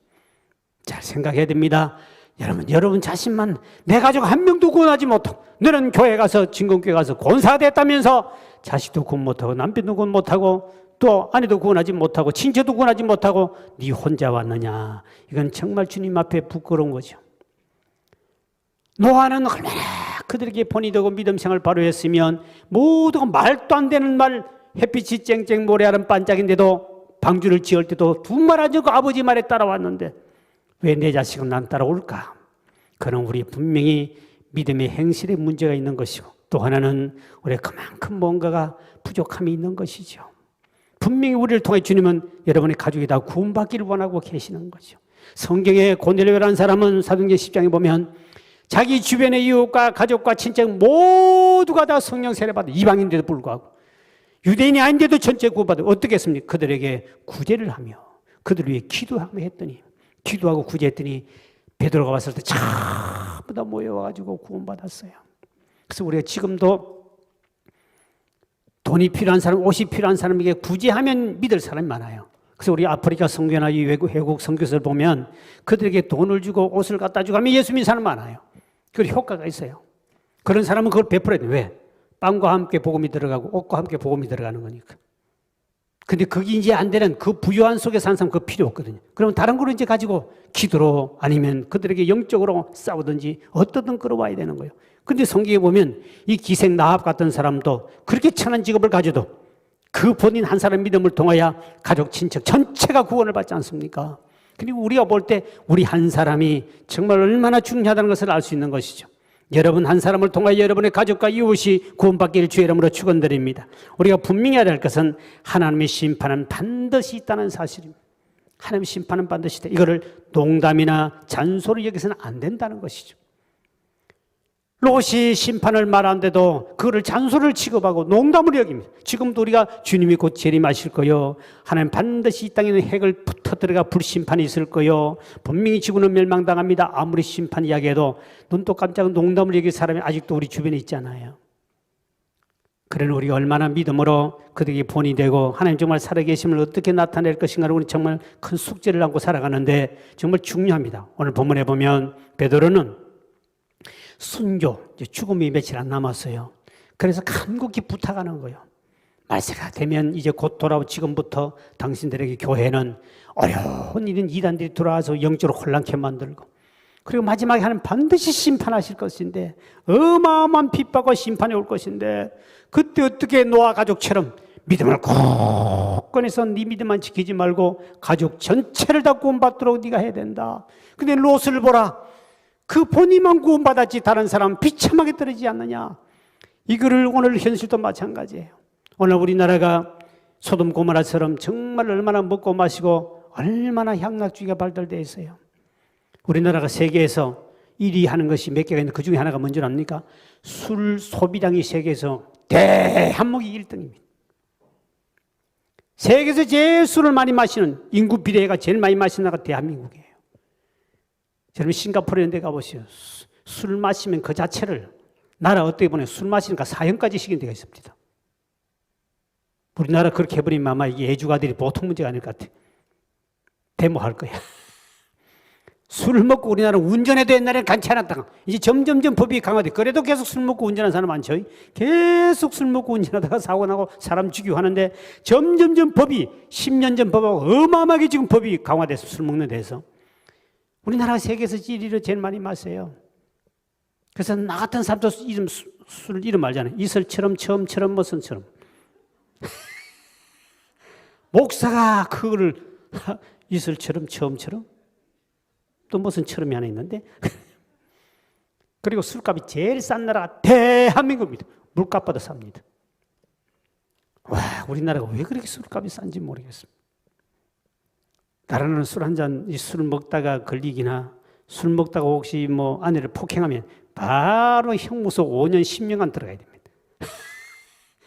잘 생각해야 됩니다. 여러분 자신만, 내 가족 한 명도 구원하지 못하고, 너는 교회 가서 진공교회 가서 권사가 됐다면서 자식도 구원 못하고 남편도 구원 못하고 또 아내도 구원하지 못하고 친척도 구원하지 못하고 네 혼자 왔느냐. 이건 정말 주님 앞에 부끄러운 거죠. 노아는 얼마나 그들에게 본이 되고 믿음 생활을 바로 했으면 모두가 말도 안 되는 말, 햇빛이 쨍쨍 모래알은 반짝인데도 방주를 지을 때도 두 말 안 듣고 아버지 말에 따라왔는데 왜 내 자식은 난 따라올까? 그는 우리 분명히 믿음의 행실에 문제가 있는 것이고, 또 하나는 우리 그만큼 뭔가가 부족함이 있는 것이죠. 분명히 우리를 통해 주님은 여러분의 가족이 다 구원받기를 원하고 계시는 거죠. 성경에 고넬료라는 사람은 사도행전 10장에 보면 자기 주변의 이웃과 가족과 친척 모두가 다 성령 세례받아, 이방인데도 불구하고 유대인이 아닌데도 전체 구원받아. 어떻게 했습니까? 그들에게 구제를 하며 그들을 위해 기도하며 했더니, 기도하고 구제했더니 베드로가 왔을 때 전부 다 모여와가지고 구원받았어요. 그래서 우리가 지금도 돈이 필요한 사람, 옷이 필요한 사람에게 구제하면 믿을 사람이 많아요. 그래서 우리 아프리카 선교나 이 외국 선교사를 보면 그들에게 돈을 주고 옷을 갖다 주고 하면 예수 믿는 사람 많아요. 그 효과가 있어요. 그런 사람은 그걸 베풀어야 돼요. 왜? 빵과 함께 복음이 들어가고 옷과 함께 복음이 들어가는 거니까. 근데 그게 이제 안 되는, 그 부유한 속에 사는 사람 그거 필요 없거든요. 그러면 다른 걸 이제 가지고 기도로 아니면 그들에게 영적으로 싸우든지 어떻든 끌어와야 되는 거예요. 근데 성경에 보면 이 기생 나합 같은 사람도 그렇게 천한 직업을 가져도 그 본인 한 사람 믿음을 통하여 가족, 친척 전체가 구원을 받지 않습니까? 그리고 우리가 볼 때 우리 한 사람이 정말 얼마나 중요하다는 것을 알 수 있는 것이죠. 여러분 한 사람을 통하여 여러분의 가족과 이웃이 구원받기를 주의 이름으로 축원드립니다. 우리가 분명히 알아야 할 것은 하나님의 심판은 반드시 있다는 사실입니다. 하나님의 심판은 반드시 있다. 이거를 농담이나 잔소리 여기서는 안 된다는 것이죠. 롯이 심판을 말하는데도 그거를 잔소리를 취급하고 농담으로 여깁니다. 지금도 우리가 주님이 곧 재림하실 거요, 하나님 반드시 이 땅에는 핵을 터뜨려가 불심판이 있을 거요, 분명히 지구는 멸망당합니다. 아무리 심판 이야기해도 눈도 깜짝 농담을 여길 사람이 아직도 우리 주변에 있잖아요. 그러나 우리가 얼마나 믿음으로 그들에게 본이 되고 하나님 정말 살아계심을 어떻게 나타낼 것인가를 우리 정말 큰 숙제를 안고 살아가는데 정말 중요합니다. 오늘 본문에 보면 베드로는 순교, 죽음이 며칠 안 남았어요. 그래서 간곡히 부탁하는 거예요. 말세가 되면 이제 곧 돌아오고 지금부터 당신들에게 교회는 어려운 일인 이단들이 들어와서 영적으로 혼란케 만들고, 그리고 마지막에 하나님 반드시 심판하실 것인데, 어마어마한 핍박과 심판이 올 것인데, 그때 어떻게 노아 가족처럼 믿음을 꼭 꺼내서 네 믿음만 지키지 말고 가족 전체를 다 구원받도록 네가 해야 된다. 근데 롯을 보라. 그 본인만 구원받았지 다른 사람은 비참하게 떨어지지 않느냐. 이거를 오늘 현실도 마찬가지예요. 오늘 우리나라가 소돔 고모라처럼 정말 얼마나 먹고 마시고 얼마나 향락주의가 발달되어 있어요. 우리나라가 세계에서 1위 하는 것이 몇 개가 있는데 그 중에 하나가 뭔지 압니까? 술 소비량이 세계에서 대한목이 1등입니다. 세계에서 제일 술을 많이 마시는 인구 비례가 제일 많이 마시는 나라가 대한민국이에요. 여러분 싱가포르 이런 데 가보세요. 술 마시면 그 자체를, 나라 어떻게 보면 술 마시니까 사형까지 시키는 데가 있습니다. 우리나라 그렇게 해버리면 아마 이게 애주가들이 보통 문제가 아닐 것 같아요. 데모할 거야. 술을 먹고 우리나라는 운전해도 옛날에는 괜찮았다가 이제 점점점 법이 강화돼. 그래도 계속 술 먹고 운전하는 사람 많죠. 계속 술 먹고 운전하다가 사고 나고 사람 죽이고 하는데 점점점 법이 10년 전 법하고 어마어마하게 지금 법이 강화돼서 술 먹는 데서 우리나라가 세계에서 1위로 제일 많이 마셔요. 그래서 나 같은 사람도 술 이름 알잖아요. 이슬처럼 처음처럼 무슨처럼. 목사가 그거를 이슬처럼 처음처럼 또 무슨 처럼이 하나 있는데 그리고 술값이 제일 싼 나라가 대한민국입니다. 물값보다 쌉니다. 와, 우리나라가 왜 그렇게 술값이 싼지 모르겠습니다. 다른 나라는 술 한 잔, 술 먹다가 걸리기나 술 먹다가 혹시 뭐 아내를 폭행하면 바로 형무소 5년, 10년간 들어가야 됩니다.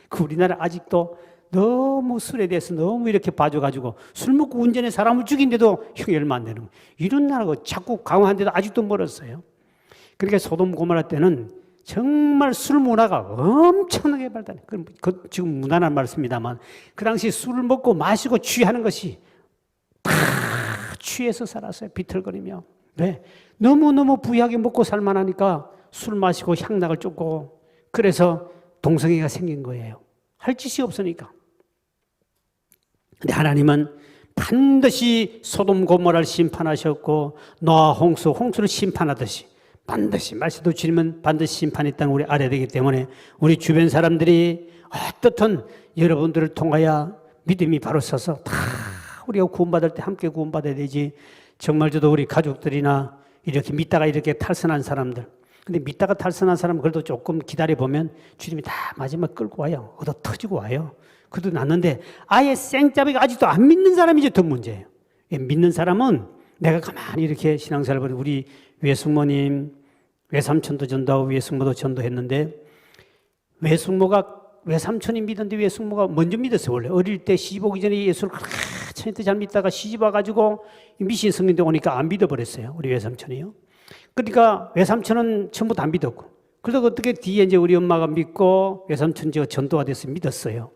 그 우리나라 아직도 너무 술에 대해서 너무 이렇게 봐줘가지고 술 먹고 운전해 사람을 죽인데도 형이 얼마 안 되는 거예요. 이런 나라가 자꾸 강화한데도 아직도 멀었어요. 그러니까 소돔 고모라 때는 정말 술 문화가 엄청나게 발달해. 지금 무난한 말씀입니다만 그 당시 술을 먹고 마시고 취하는 것이 다 취해서 살았어요. 비틀거리며. 왜? 너무너무 부유하게 먹고 살만하니까 술 마시고 향락을 쫓고 그래서 동성애가 생긴 거예요. 할 짓이 없으니까. 근데 하나님은 반드시 소돔 고모라를 심판하셨고 노아 홍수를 심판하듯이 반드시 말씀도 주님은 반드시 심판이 땅 우리 알아야 되기 때문에 우리 주변 사람들이 어떻든 여러분들을 통하여 믿음이 바로 서서 다 우리가 구원받을 때 함께 구원받아야 되지. 정말 저도 우리 가족들이나 이렇게 믿다가 이렇게 탈선한 사람들, 근데 믿다가 탈선한 사람은 그래도 조금 기다려보면 주님이 다 마지막 끌고 와요. 얻어 터지고 와요. 그래도 낫는데 아예 생짜배가 아직도 안 믿는 사람이 이제 더 문제예요. 믿는 사람은 내가 가만히 이렇게 신앙생활을 보면 우리 외숙모님, 외삼촌도 전도하고 외숙모도 전도했는데 외삼촌이 믿었는데 외숙모가 먼저 믿었어요. 원래 어릴 때 시집 오기 전에 예수를 천년째 잘 믿다가 시집 와가지고 미신 성경대 오니까 안 믿어버렸어요. 우리 외삼촌이요. 그러니까 외삼촌은 전부 다 믿었고, 그래서 어떻게 뒤에 이제 우리 엄마가 믿고 외삼촌 전도가 돼서 믿었어요.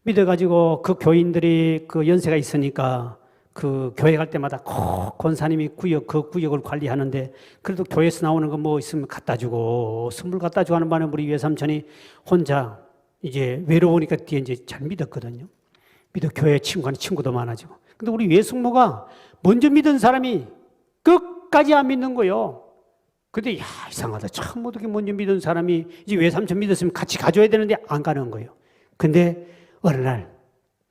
믿어가지고 그 교인들이 그 연세가 있으니까 그 교회 갈 때마다 꼭 권사님이 그 구역을 관리하는데 그래도 교회에서 나오는 거 뭐 있으면 갖다 주고 선물 갖다 주고 하는 바람에 우리 외삼촌이 혼자 이제 외로우니까 뒤에 이제 잘 믿었거든요. 믿어 교회 친구도 많아지고. 근데 우리 외숙모가 먼저 믿은 사람이 끝까지 안 믿는 거예요. 근데 이상하다. 처음 어떻게 먼저 믿은 사람이 이제 외삼촌 믿었으면 같이 가줘야 되는데 안 가는 거예요. 근데 어느 날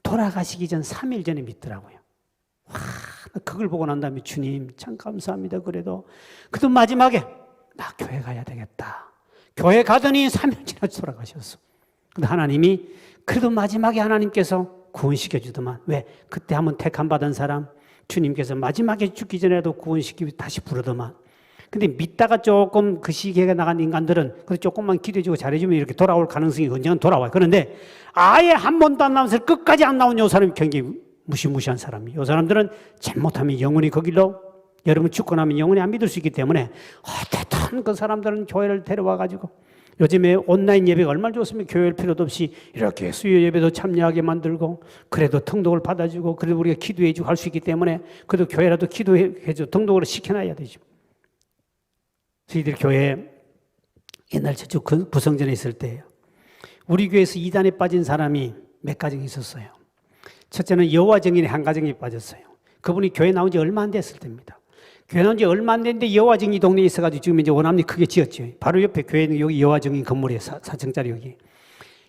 돌아가시기 전 3일 전에 믿더라고요. 와, 그걸 보고 난 다음에 주님 참 감사합니다. 그래도 마지막에 나 교회 가야 되겠다. 교회 가더니 3일 지나 돌아가셨어. 근데 하나님이 그래도 마지막에 하나님께서 구원시켜 주더만. 왜? 그때 한번 택함 받은 사람 주님께서 마지막에 죽기 전에도 구원시키고 다시 부르더만. 근데 믿다가 조금 그 시기가 나간 인간들은 그래도 조금만 기도해주고 잘해주면 이렇게 돌아올 가능성이 언젠간 돌아와요. 그런데 아예 한 번도 안 나오면서 끝까지 안 나온 요 사람이 굉장히 무시무시한 사람이에요. 요 사람들은 잘못하면 영원히 그 길로, 여러분 죽고 나면 영원히 안 믿을 수 있기 때문에 어쨌든 그 사람들은 교회를 데려와가지고 요즘에 온라인 예배가 얼마나 좋습니까? 교회할 필요도 없이 이렇게 수요 예배도 참여하게 만들고 그래도 등록을 받아주고 그래도 우리가 기도해주고 할 수 있기 때문에 그래도 교회라도 기도해줘 등록을 시켜놔야 되죠. 저희들 교회 옛날 저쪽 부성전에 있을 때예요. 우리 교회에서 이단에 빠진 사람이 몇 가정이 있었어요. 첫째는 여호와 증인의 한 가정이 빠졌어요. 그분이 교회 나온 지 얼마 안 됐을 때입니다. 교회 나온 지 얼마 안 됐는데 여호와 증인 동네에 있어가지고 지금 이제 원암리 크게 지었죠. 바로 옆에 교회는 여기 여호와 증인 건물이에요. 4층짜리 여기.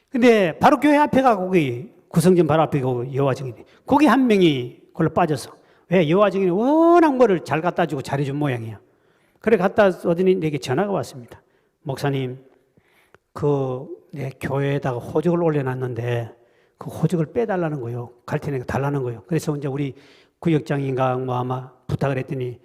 근데 바로 교회 앞에가 거기 구성전 바로 앞에 그 여호와 증인이. 거기 한 명이 그걸로 빠져서. 왜? 여호와 증인이 워낙 뭐를 잘 갖다 주고 잘해준 모양이야. 그래 갔다 오더니 내게 전화가 왔습니다. 목사님, 내 교회에다가 호적을 올려놨는데 그 호적을 빼달라는 거요. 갈 테니까 달라는 거요. 그래서 이제 우리 구역장인가 뭐 아마 부탁을 했더니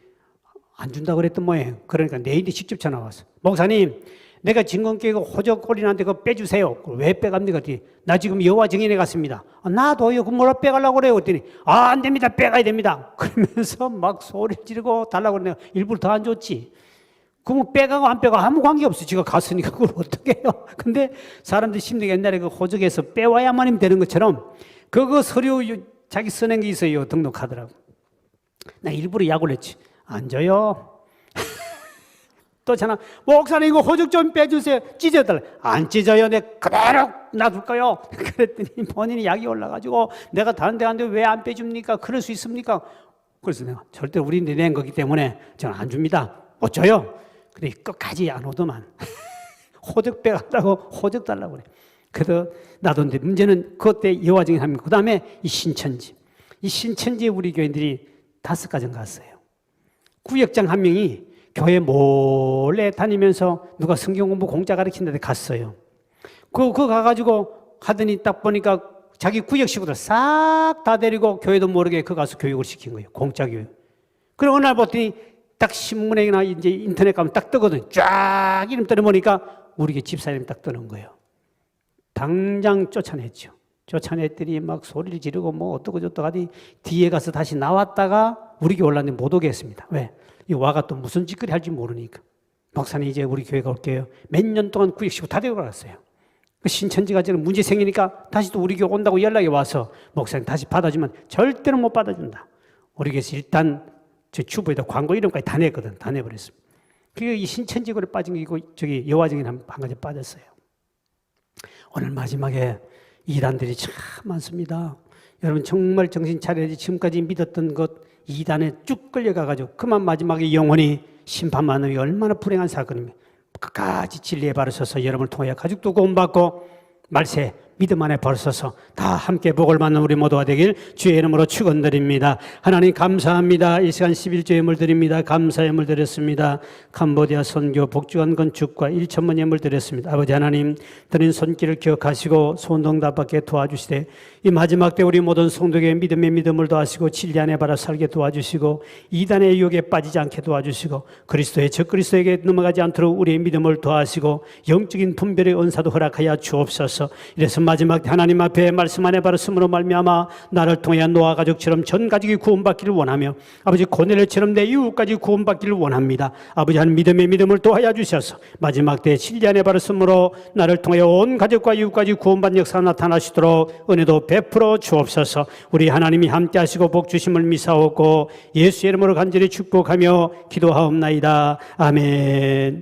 안 준다고 그랬던 모양이에요. 그러니까 내일이 직접 전화 왔어. 목사님, 내가 증거 깨고 호적 올리는데 그거 빼주세요. 왜 빼갑니까? 그랬더니 나 지금 여호와 증인에 갔습니다. 나도요. 그 뭐라 빼가려고 그래요. 그랬더니 안 됩니다. 빼가야 됩니다. 그러면서 막 소리를 지르고 달라고 그러네요. 일부러 더 안 줬지. 그럼 빼가고 안 빼가고 아무 관계없어. 지가 갔으니까 그걸 어떻게 해요. 근데 사람들 심리가 옛날에 그 호적에서 빼와야만 되는 것처럼 그거 서류 자기 써낸 게 있어요. 등록하더라고. 나 일부러 약을 했지. 안 줘요. 또 전화, 목사님 이거 호적 좀 빼주세요. 찢어달라. 안 찢어요. 내가 그대로 놔둘 거요. 그랬더니 본인이 약이 올라가지고 내가 다른 데 갔는데 왜 안 빼줍니까? 그럴 수 있습니까? 그래서 내가 절대 우리 낸 거기 때문에 저는 안 줍니다. 못 줘요. 근데 끝까지 안 오더만. 호적 빼간다고 호적 달라고 그래. 그래서 놔뒀는데 문제는 그때 여호와 증인 하면 그 다음에 이 신천지에 우리 교인들이 5가정 갔어요. 구역장 한 명이 교회 몰래 다니면서 누가 성경 공부 공짜 가르치는 데 갔어요. 그거 가가지고 하더니 딱 보니까 자기 구역 식구들 싹 다 데리고 교회도 모르게 그 가서 교육을 시킨 거예요. 공짜 교육. 그리고 어느 날 봤더니 딱 신문이나 이제 인터넷 가면 딱 뜨거든요. 쫙 이름 떠보니까 우리 교회 집사님 딱 뜨는 거예요. 당장 쫓아냈죠. 쫓아냈더니 막 소리를 지르고 뭐 어떠고 저떠고 하더니 뒤에 가서 다시 나왔다가 우리 교회 올랐는데 못 오게 했습니다. 왜? 이 와가 또 무슨 짓거리 할지 모르니까. 목사님 이제 우리 교회가 올게요. 몇 년 동안 구역시고 다 데리고 갔어요. 신천지가 지금 문제 생기니까 다시 또 우리 교회 온다고 연락이 와서 목사님 다시 받아주면 절대로 못 받아준다. 우리 교회에서 일단 저 주부에다 광고 이름까지 다 냈거든. 다 내버렸습니다. 그게 이 신천지고에 빠진 게 있고 저기 여화정인 한 가지 빠졌어요. 오늘 마지막에 이단들이 참 많습니다. 여러분 정말 정신 차려야지. 지금까지 믿었던 것 이단에 쭉 끌려가가지고 그만 마지막에 영원히 심판받는 게 얼마나 불행한 사건입니다. 끝까지 진리에 바로 서서 여러분을 통하여 가족도 구원받고 말세 믿음 안에 벌서서 다 함께 복을 받는 우리 모두가 되길 주의 이름으로 축원드립니다. 하나님 감사합니다. 이 시간 11조 예물 드립니다. 감사 예물 드렸습니다. 캄보디아 선교 복주간 건축과 1천만 예물 드렸습니다. 아버지 하나님 드린 손길을 기억하시고 소원동답받게 도와주시되 이 마지막 때 우리 모든 성도에게 믿음의 믿음을 더하시고 진리 안에 바라 살게 도와주시고 이단의 유혹에 빠지지 않게 도와주시고 그리스도의 적그리스도에게 넘어가지 않도록 우리의 믿음을 더하시고 영적인 분별의 은사도 허락하여 주옵소서. 이래서 마지막 때 하나님 앞에 말씀 안에 바르심으로 말미암아 나를 통해 노아 가족처럼 전 가족이 구원받기를 원하며 아버지 고넬료처럼 내 이웃까지 구원받기를 원합니다. 아버지 하나님 믿음의 믿음을 도하여 주셔서 마지막 때 진리 안에 바르심으로 나를 통해 온 가족과 이웃까지 구원받는 역사가 나타나시도록 은혜도 베풀어 주옵소서. 우리 하나님이 함께 하시고 복 주심을 미사오고 예수의 이름으로 간절히 축복하며 기도하옵나이다. 아멘.